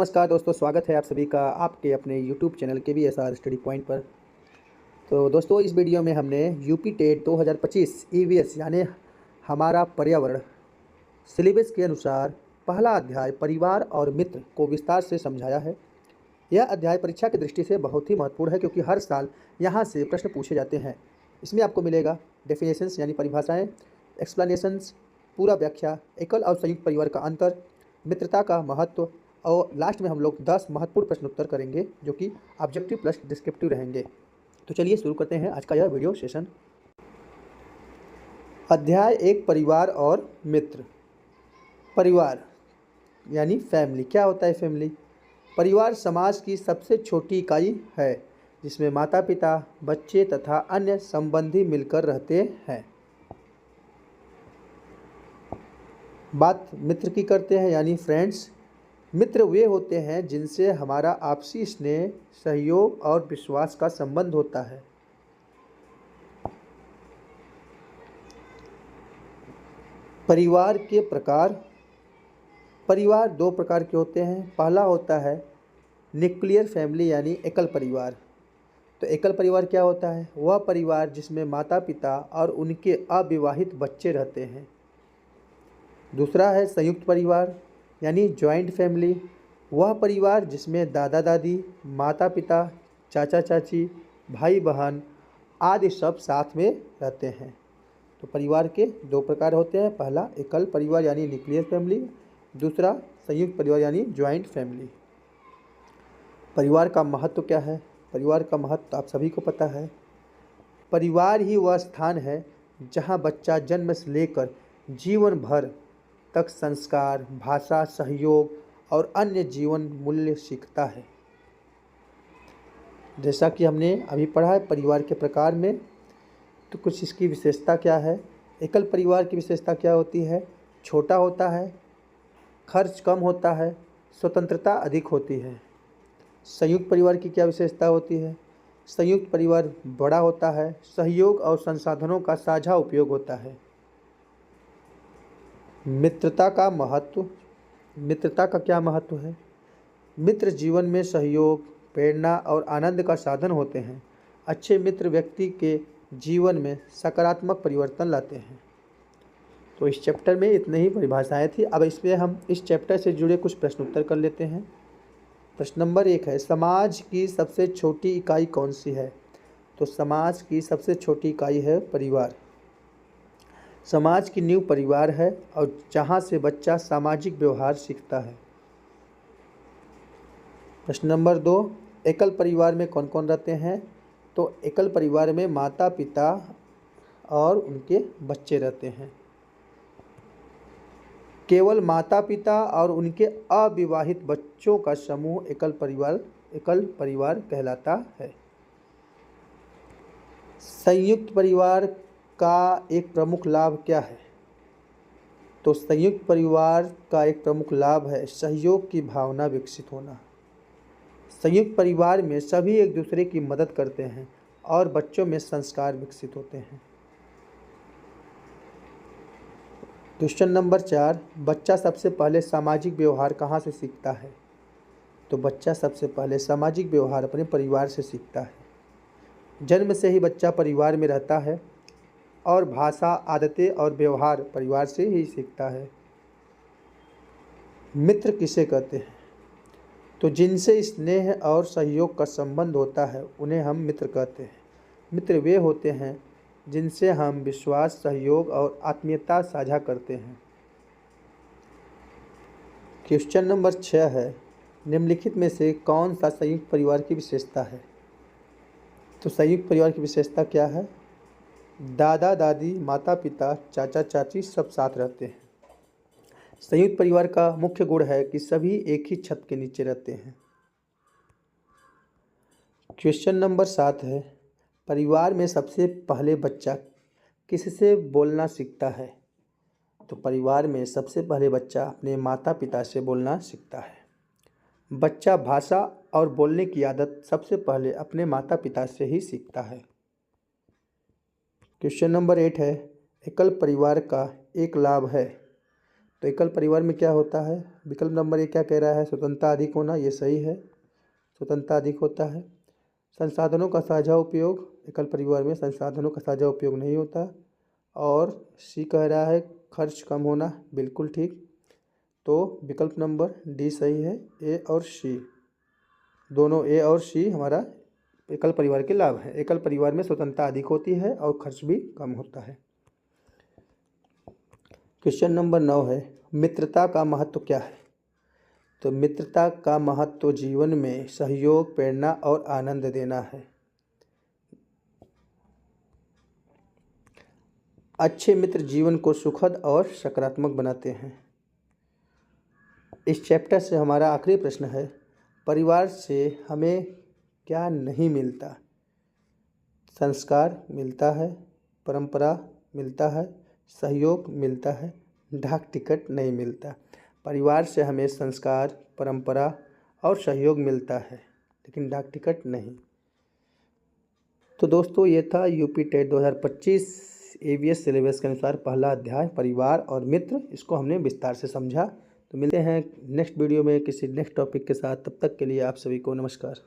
नमस्कार दोस्तों, स्वागत है आप सभी का आपके अपने YouTube channel KVSR study point पर। तो दोस्तों, इस वीडियो में हमने यूपी टेट 2025 EVS यानी हमारा पर्यावरण सिलेबस के अनुसार पहला अध्याय परिवार और मित्र को विस्तार से समझाया है। यह अध्याय परीक्षा की दृष्टि से बहुत ही महत्वपूर्ण है क्योंकि हर साल यहाँ से प्रश्न पूछे जाते हैं। इसमें आपको मिलेगा डेफिनेशंस यानी परिभाषाएँ, एक्सप्लेनेशंस, पूरा व्याख्या, एकल और संयुक्त परिवार का अंतर, मित्रता का महत्व और लास्ट में हम लोग 10 महत्वपूर्ण प्रश्न उत्तर करेंगे जो कि ऑब्जेक्टिव प्लस डिस्क्रिप्टिव रहेंगे। तो चलिए शुरू करते हैं आज का यह वीडियो सेशन। अध्याय 1 परिवार और मित्र। परिवार यानी फैमिली। क्या होता है फैमिली? परिवार समाज की सबसे छोटी इकाई है जिसमें माता पिता, बच्चे तथा अन्य संबंधी मिलकर रहते हैं। बात मित्र की करते हैं यानी फ्रेंड्स। मित्र वे होते हैं जिनसे हमारा आपसी स्नेह, सहयोग और विश्वास का संबंध होता है। परिवार के प्रकार। परिवार 2 प्रकार के होते हैं। पहला होता है न्यूक्लियर फैमिली यानी एकल परिवार। तो एकल परिवार क्या होता है? वह परिवार जिसमें माता पिता और उनके अविवाहित बच्चे रहते हैं। दूसरा है संयुक्त परिवार यानी जॉइंट फैमिली। वह परिवार जिसमें दादा दादी, माता पिता, चाचा चाची, भाई बहन आदि सब साथ में रहते हैं। तो परिवार के 2 प्रकार होते हैं। पहला एकल परिवार यानी न्यूक्लियर फैमिली, दूसरा संयुक्त परिवार यानी जॉइंट फैमिली। परिवार का महत्व क्या है? परिवार का महत्व आप सभी को पता है। परिवार ही वह स्थान है जहां बच्चा जन्म से लेकर जीवन भर तक संस्कार, भाषा, सहयोग और अन्य जीवन मूल्य सीखता है। जैसा कि हमने अभी पढ़ा है परिवार के प्रकार में, तो कुछ इसकी विशेषता क्या है? एकल परिवार की विशेषता क्या होती है? छोटा होता है, खर्च कम होता है, स्वतंत्रता अधिक होती है। संयुक्त परिवार की क्या विशेषता होती है? संयुक्त परिवार बड़ा होता है, सहयोग और संसाधनों का साझा उपयोग होता है। मित्रता का महत्व। मित्रता का क्या महत्व है? मित्र जीवन में सहयोग, प्रेरणा और आनंद का साधन होते हैं। अच्छे मित्र व्यक्ति के जीवन में सकारात्मक परिवर्तन लाते हैं। तो इस चैप्टर में इतनी ही परिभाषाएं थी। अब इसमें हम इस चैप्टर से जुड़े कुछ प्रश्न उत्तर कर लेते हैं। प्रश्न नंबर 1 है, समाज की सबसे छोटी इकाई कौन सी है? तो समाज की सबसे छोटी इकाई है परिवार। समाज की नींव परिवार है और जहाँ से बच्चा सामाजिक व्यवहार सीखता है। प्रश्न नंबर 2, एकल परिवार में कौन कौन रहते हैं? तो एकल परिवार में माता पिता और उनके बच्चे रहते हैं। केवल माता पिता और उनके अविवाहित बच्चों का समूह एकल परिवार कहलाता है। संयुक्त परिवार का एक प्रमुख लाभ क्या है? तो संयुक्त परिवार का एक प्रमुख लाभ है सहयोग की भावना विकसित होना। संयुक्त परिवार में सभी एक दूसरे की मदद करते हैं और बच्चों में संस्कार विकसित होते हैं। क्वेश्चन नंबर 4, बच्चा सबसे पहले सामाजिक व्यवहार कहाँ से सीखता है? तो बच्चा सबसे पहले सामाजिक व्यवहार अपने परिवार से सीखता है। जन्म से ही बच्चा परिवार में रहता है और भाषा, आदतें और व्यवहार परिवार से ही सीखता है। मित्र किसे कहते हैं? तो जिनसे स्नेह और सहयोग का संबंध होता है उन्हें हम मित्र कहते हैं। मित्र वे होते हैं जिनसे हम विश्वास, सहयोग और आत्मीयता साझा करते हैं। क्वेश्चन नंबर 6 है, निम्नलिखित में से कौन सा संयुक्त परिवार की विशेषता है? तो संयुक्त परिवार की विशेषता क्या है? दादा दादी, माता पिता, चाचा चाची सब साथ रहते हैं। संयुक्त परिवार का मुख्य गुण है कि सभी एक ही छत के नीचे रहते हैं। क्वेश्चन नंबर 7 है, परिवार में सबसे पहले बच्चा किससे बोलना सीखता है? तो परिवार में सबसे पहले बच्चा अपने माता पिता से बोलना सीखता है। बच्चा भाषा और बोलने की आदत सबसे पहले अपने माता पिता से ही सीखता है। क्वेश्चन नंबर 8 है, एकल परिवार का एक लाभ है। तो एकल परिवार में क्या होता है, विकल्प नंबर 1 क्या कह रहा है, स्वतंत्रता अधिक होना, ये सही है, स्वतंत्रता अधिक होता है। संसाधनों का साझा उपयोग, एकल परिवार में संसाधनों का साझा उपयोग नहीं होता। और सी कह रहा है खर्च कम होना, बिल्कुल ठीक। तो विकल्प नंबर डी सही है, ए और सी दोनों, ए और सी हमारा एकल परिवार के लाभ है। एकल परिवार में स्वतंत्रता अधिक होती है और खर्च भी कम होता है। क्वेश्चन नंबर 9 है, मित्रता का महत्व क्या है। तो मित्रता का महत्व जीवन में सहयोग, प्रेरणा और आनंद देना है। अच्छे मित्र जीवन को सुखद और सकारात्मक बनाते हैं। इस चैप्टर से हमारा आखिरी प्रश्न है, परिवार से हमें क्या नहीं मिलता। संस्कार मिलता है, परंपरा मिलता है, सहयोग मिलता है, डाक टिकट नहीं मिलता। परिवार से हमें संस्कार, परंपरा और सहयोग मिलता है, लेकिन डाक टिकट नहीं। तो दोस्तों, ये था यूपी टेट 2025 AVS सिलेबस के अनुसार पहला अध्याय परिवार और मित्र। इसको हमने विस्तार से समझा। तो मिलते हैं नेक्स्ट वीडियो में किसी नेक्स्ट टॉपिक के साथ। तब तक के लिए आप सभी को नमस्कार।